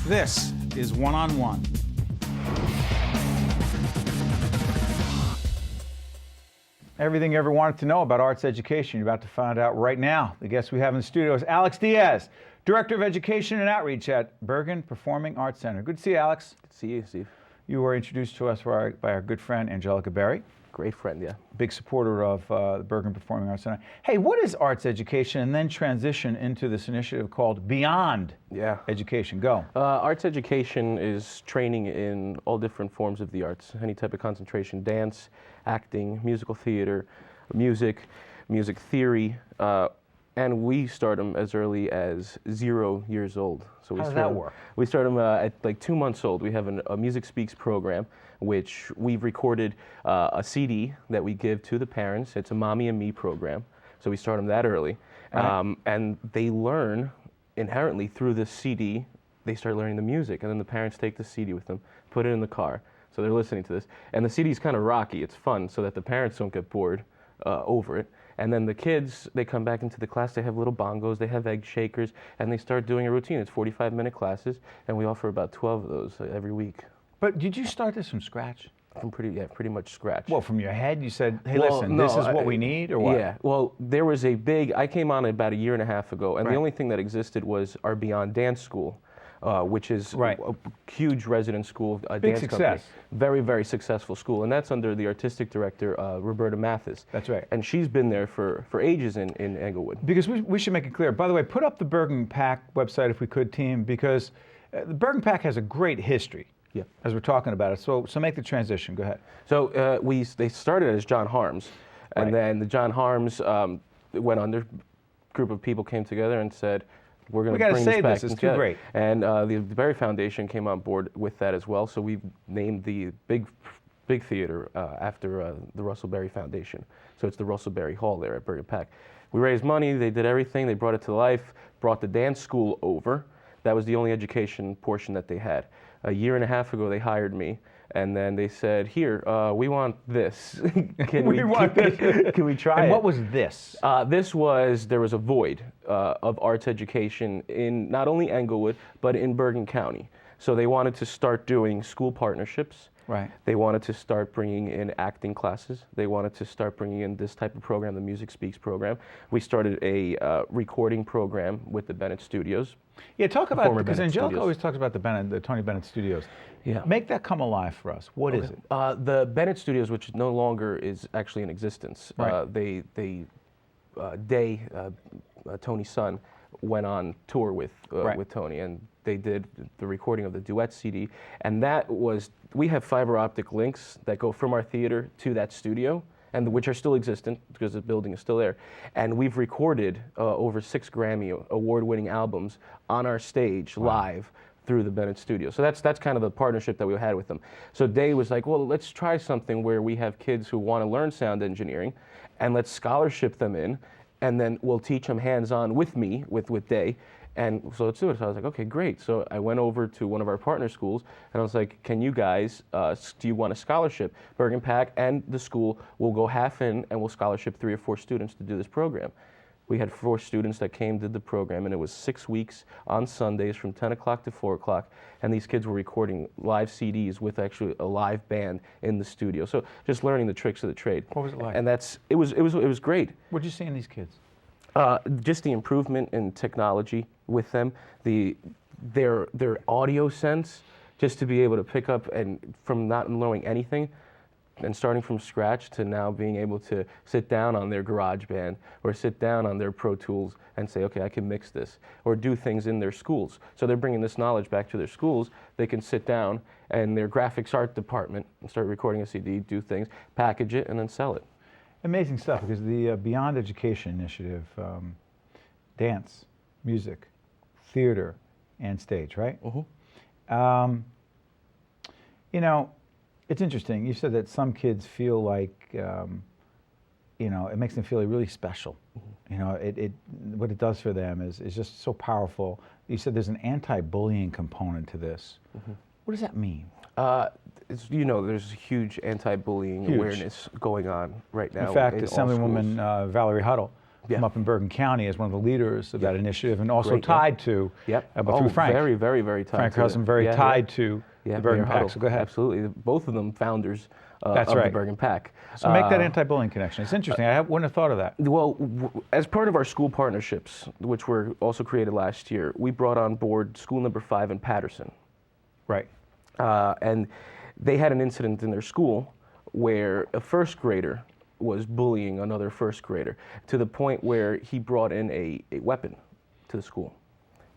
This is One-on-One. Everything you ever wanted to know about arts education, you're about to find out right now. The guest we have in the studio is Alex Diaz, Director of Education and Outreach at Bergen Performing Arts Center. Good to see you, Alex. Good to see you, Steve. You were introduced to us by our good friend, Angelica Berry. Great friend, yeah. Big supporter of the Bergen Performing Arts Center. Hey, what is arts education, and then transition into this initiative called Beyond Education? Go. Arts education is training in all different forms of the arts, any type of concentration, dance, acting, musical theater, music theory, and we start them as early as 0 years old. So we How does that work? We start them at like 2 months old. We have a Music Speaks program, which we've recorded a CD that we give to the parents. It's a Mommy and Me program. So we start them that early. Right. And they learn inherently through this CD, they start learning the music. And then the parents take the CD with them, put it in the car. So they're listening to this. And the CD's kind of rocky. It's fun so that the parents don't get bored over it. And then the kids, they come back into the class, they have little bongos, they have egg shakers, and they start doing a routine. It's 45-minute classes, and we offer about 12 of those every week. But did you start this from scratch? From pretty much scratch. Well, from your head, you said, hey, Well, listen, no, this is what we need, or what? Yeah, well, there was I came on about 1.5 years ago, and Right. the only thing that existed was our Beyond Dance School, which is Right. a huge resident school, a Big dance success. company. Very, very successful school, and that's under the artistic director, Roberta Mathis. That's right. And she's been there for ages in Englewood. Because we should make it clear. By the way, put up the Bergen PAC website if we could, team, because the Bergen PAC has a great history. Yeah. As we're talking about it. So make the transition. Go ahead. So they started as John Harms, and Right. then the John Harms went under. Group of people came together and said, "We're going to bring save this back this. It's too together." great. And the Berry Foundation came on board with that as well. So we named the big theater after the Russell Berry Foundation. So it's the Russell Berry Hall there at Bergen PAC. We raised money. They did everything. They brought it to life. Brought the dance school over. That was the only education portion that they had. 1.5 years ago, they hired me, and then they said, "Here, we want this. We want this. Can we try And it?" what was this? There was a void of arts education in not only Englewood, but in Bergen County. So they wanted to start doing school partnerships. Right. They wanted to start bringing in acting classes. They wanted to start bringing in this type of program, the Music Speaks program. We started a recording program with the Bennett Studios. Yeah, talk about, former because Bennett Angelica Studios. always talks about the Tony Bennett Studios. Yeah. Make that come alive for us. What is it? The Bennett Studios, which no longer is actually in existence. Right. Tony's son, went on tour with Right. Tony, and they did the recording of the duet CD, and we have fiber optic links that go from our theater to that studio, and which are still existent because the building is still there, and we've recorded over 6 Grammy award-winning albums on our stage live through the Bennett Studio. So that's kind of the partnership that we had with them. So Day was like, well, let's try something where we have kids who want to learn sound engineering, and let's scholarship them in, and then we'll teach them hands-on with me, with Day, and so let's do it. So I was like, okay, great. So I went over to one of our partner schools, and I was like, can you guys, do you want a scholarship? Bergen PAC and the school will go half in, and we'll scholarship 3 or 4 students to do this program. We had 4 students that came, did the program, and it was 6 weeks on Sundays from 10 o'clock to 4 o'clock, and these kids were recording live CDs with actually a live band in the studio. So just learning the tricks of the trade. What was it like? And it was great. What did you see in these kids? Just the improvement in technology with them, their audio sense, just to be able to pick up and from not knowing anything, and starting from scratch to now being able to sit down on their GarageBand or sit down on their Pro Tools and say, okay, I can mix this, or do things in their schools. So they're bringing this knowledge back to their schools. They can sit down and their graphics art department and start recording a CD, do things, package it, and then sell it. Amazing stuff, because the Beyond Education initiative, dance, music, theater, and stage, right? Mm-hmm. You know, it's interesting. You said that some kids feel like, you know, it makes them feel really special. Mm-hmm. You know, what it does for them is just so powerful. You said there's an anti-bullying component to this. Mm-hmm. What does that mean? You know, there's huge anti-bullying awareness going on right now. In fact, in Assemblywoman Valerie Huddle from up in Bergen County as one of the leaders of that initiative, and also Great, tied to, but through Frank. Very, very, very tied Frank to Hudson, very tied to the Bergen PAC. So go ahead. Absolutely. Both of them founders That's of right. the Bergen PAC. So make that anti-bullying connection. It's interesting. I wouldn't have thought of that. Well, as part of our school partnerships, which were also created last year, we brought on board school number 5 in Patterson. Right. And they had an incident in their school where a first grader was bullying another first grader to the point where he brought in a weapon to the school.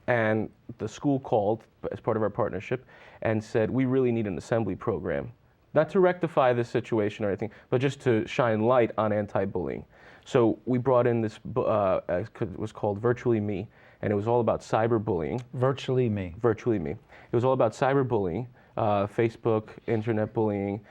And the school called as part of our partnership and said, we really need an assembly program. Not to rectify this situation or anything, but just to shine light on anti-bullying. So we brought in this, it was called Virtually Me, and it was all about cyberbullying. Virtually Me. Virtually Me. It was all about cyberbullying, Facebook, internet bullying,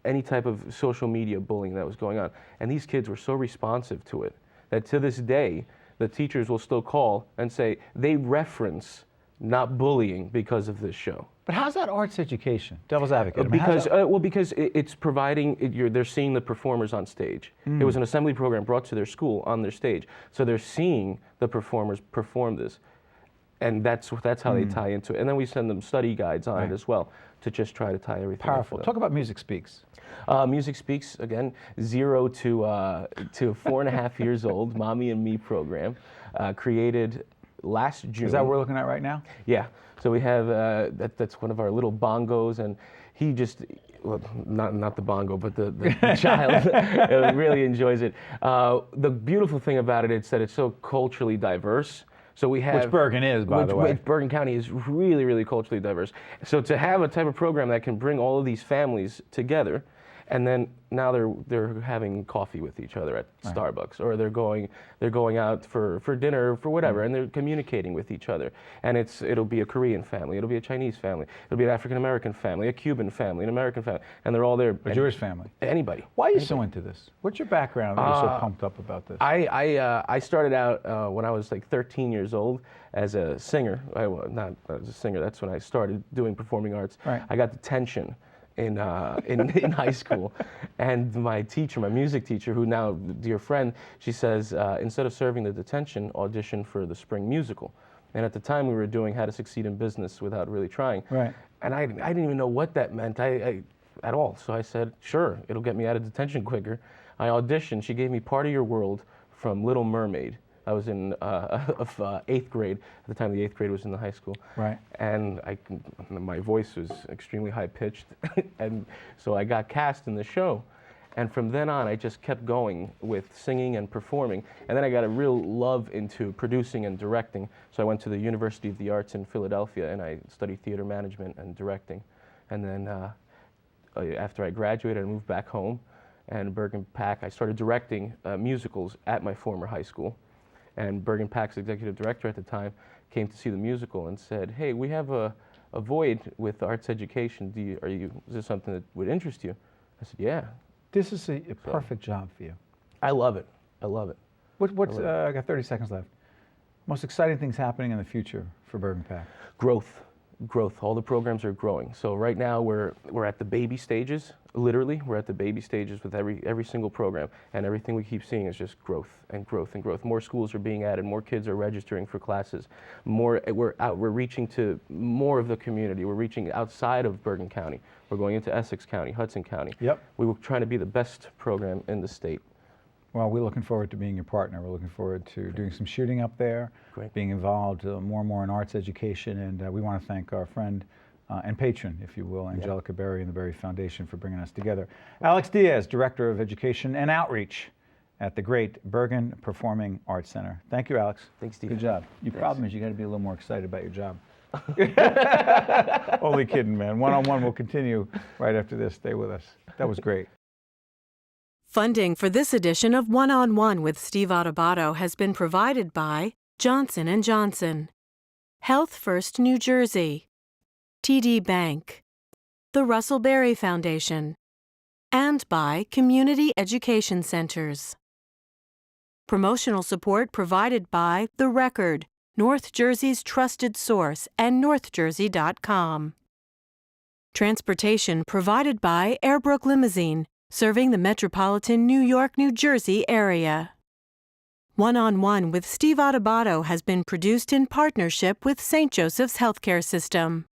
any type of social media bullying that was going on. And these kids were so responsive to it that to this day, the teachers will still call and say they reference not bullying because of this show. But how's that arts education? Devil's advocate. Because it's providing. They're seeing the performers on stage. It was an assembly program brought to their school on their stage, so they're seeing the performers perform this, and that's how they tie into it. And then we send them study guides on it as well to just try to tie everything. Powerful. Talk about Music Speaks. Music Speaks, again, 0 to 4.5 years old. Mommy and Me program, created last June. Is that what we're looking at right now? Yeah. So we have that's one of our little bongos, and he just, well, not the bongo, but the child really enjoys it. The beautiful thing about it is that it's so culturally diverse. So we have, which Bergen is, by the way. Bergen County is really, really culturally diverse. So to have a type of program that can bring all of these families together, and then now they're having coffee with each other at Starbucks, or they're going out for dinner, for whatever, and they're communicating with each other. And it'll be a Korean family, it'll be a Chinese family, it'll be an African American family, a Cuban family, an American family, and they're all there. A Jewish family. Anybody. Why are you so into this? What's your background that you're so pumped up about this? I started out when I was like 13 years old as a singer. Not as a singer. That's when I started doing performing arts. Right. I got detention in high school, and my music teacher, who now dear friend, she says, instead of serving the detention, audition for the spring musical. And at the time we were doing How to Succeed in Business Without Really Trying. Right. And I didn't even know what that meant at all. So I said, sure, it'll get me out of detention quicker. I auditioned. She gave me Part of Your World from Little Mermaid. I was in 8th grade. At the time, the 8th grade was in the high school. Right. And my voice was extremely high-pitched, and so I got cast in the show. And from then on, I just kept going with singing and performing. And then I got a real love into producing and directing. So I went to the University of the Arts in Philadelphia, and I studied theater management and directing. And then after I graduated, I moved back home. And Bergen PAC, I started directing musicals at my former high school. And Bergen PAC's executive director at the time came to see the musical and said, hey, we have a void with arts education. Is this something that would interest you? I said, yeah. This is a perfect job for you. I love it. I love it. I got 30 seconds left. Most exciting things happening in the future for Bergen PAC? Growth. All the programs are growing. So right now we're at the baby stages. Literally, we're at the baby stages with every single program, and everything we keep seeing is just growth and growth and growth. More schools are being added, more kids are registering for classes. We're reaching to more of the community. We're reaching outside of Bergen County. We're going into Essex County, Hudson County. Yep. We were trying to be the best program in the state. Well, we're looking forward to being your partner. We're looking forward to doing some shooting up there, being involved more and more in arts education, and we want to thank our friend and patron, if you will, Angelica Berry and the Berry Foundation for bringing us together. Alex Diaz, Director of Education and Outreach at the great Bergen Performing Arts Center. Thank you, Alex. Thanks, Steve. Good job. Your problem is you got to be a little more excited about your job. Only kidding, man. One-on-one will continue right after this. Stay with us. That was great. Funding for this edition of One-on-One with Steve Adubato has been provided by Johnson & Johnson, Health First New Jersey, TD Bank, the Russell Berry Foundation, and by Community Education Centers. Promotional support provided by The Record, North Jersey's trusted source, and northjersey.com. Transportation provided by Airbrook Limousine, serving the metropolitan New York, New Jersey area. One-on-One with Steve Adubato has been produced in partnership with St. Joseph's Healthcare System.